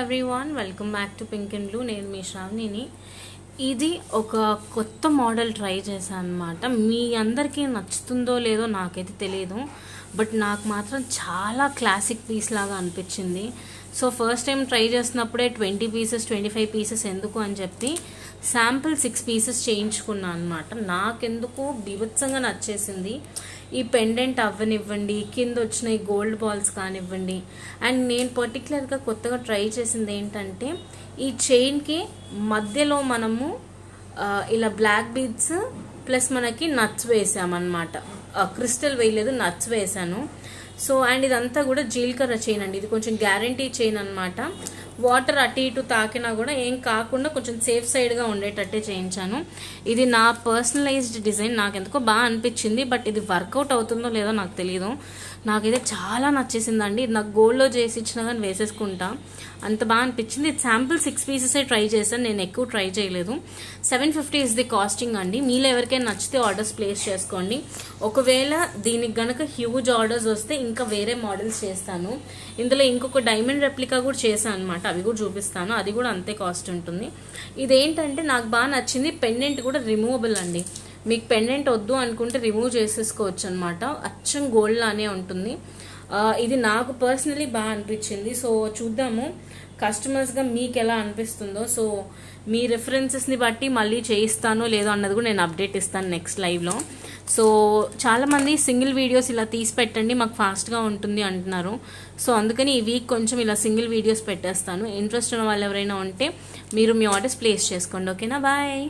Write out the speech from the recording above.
Everyone welcome back to pink and blue. నేను మీ శ్రావణిని. ఇది ఒక కొత్త మోడల్ ట్రై చేశాను అనమాట. మీ అందరికీ నచ్చుతుందో లేదో నాకైతే తెలియదు, బట్ నాకు మాత్రం చాలా క్లాసిక్ పీస్ లాగా అనిపించింది. సో ఫస్ట్ టైం ట్రై చేసినప్పుడే 20 పీసెస్ 25 పీసెస్ ఎందుకు అని చెప్పి శాంపుల్ 6 పీసెస్ చేయించుకున్నాను అనమాట. నాకెందుకు బీభత్సంగా నచ్చేసింది. ఈ పెండెంట్ అవ్వనివ్వండి, కింద వచ్చిన ఈ గోల్డ్ బాల్స్ కానివ్వండి. అండ్ నేను పర్టికులర్గా కొత్తగా ట్రై చేసింది ఏంటంటే ఈ చైన్కి మధ్యలో మనము ఇలా బ్లాక్ బీడ్స్ ప్లస్ మనకి నట్స్ వేసామన్నమాట. క్రిస్టల్ వేయలేదు, నట్స్ వేసాను. సో అండ్ ఇదంతా కూడా జీలకర్ర చైన్ అండి. ఇది కొంచెం గ్యారంటీ చైన్ అనమాట. వాటర్ అటు ఇటు తాకినా కూడా ఏం కాకుండా కొంచెం సేఫ్ సైడ్గా ఉండేటట్టే చేయించాను. ఇది నా పర్సనలైజ్డ్ డిజైన్. నాకు ఎందుకో బాగా అనిపించింది, బట్ ఇది వర్కౌట్ అవుతుందో లేదో నాకు తెలియదు. నాకైతే చాలా నచ్చేసిందండి. ఇది నాకు గోల్డ్లో చేసి ఇచ్చినా కానీ వేసేసుకుంటా, అంత బాగా అనిపించింది. ఇది శాంపుల్ 6 పీసెసే ట్రై చేశాను, నేను ఎక్కువ ట్రై చేయలేదు. 750 ఇస్ ది కాస్టింగ్ అండి. మీలో ఎవరికైనా నచ్చితే ఆర్డర్స్ ప్లేస్ చేసుకోండి. ఒకవేళ దీనికి గనక హ్యూజ్ ఆర్డర్స్ వస్తే ఇంకా వేరే మోడల్స్ చేస్తాను. ఇందులో ఇంకొక డైమండ్ రెప్లికా కూడా చేశాను అనమాట, అవి కూడా చూపిస్తాను. అది కూడా అంతే కాస్ట్ ఉంటుంది. ఇదేంటంటే నాకు బాగా నచ్చింది. పెండెంట్ కూడా రిమూవబుల్ అండి. మీకు పెండెంట్ వద్దు అనుకుంటే రిమూవ్ చేసేసుకోవచ్చు అనమాట. అచ్చం గోల్డ్ లానే ఉంటుంది. ఇది నాకు పర్సనలీ బాగా అనిపించింది. సో చూద్దాము కస్టమర్స్గా మీకు ఎలా అనిపిస్తుందో. సో మీ రిఫరెన్సెస్ని బట్టి మళ్ళీ చేయిస్తానో లేదో అన్నది కూడా నేను అప్డేట్ ఇస్తాను నెక్స్ట్ లైవ్లో. సో చాలామంది సింగిల్ వీడియోస్ ఇలా తీసి పెట్టండి, మాకు ఫాస్ట్గా ఉంటుంది అంటున్నారు. సో అందుకని ఈ వీక్ కొంచెం ఇలా సింగిల్ వీడియోస్ పెట్టేస్తాను. ఇంట్రెస్ట్ ఉన్న వాళ్ళు ఎవరైనా ఉంటే మీరు మీ ఆర్డర్స్ ప్లేస్ చేసుకోండి. ఓకేనా, బాయ్.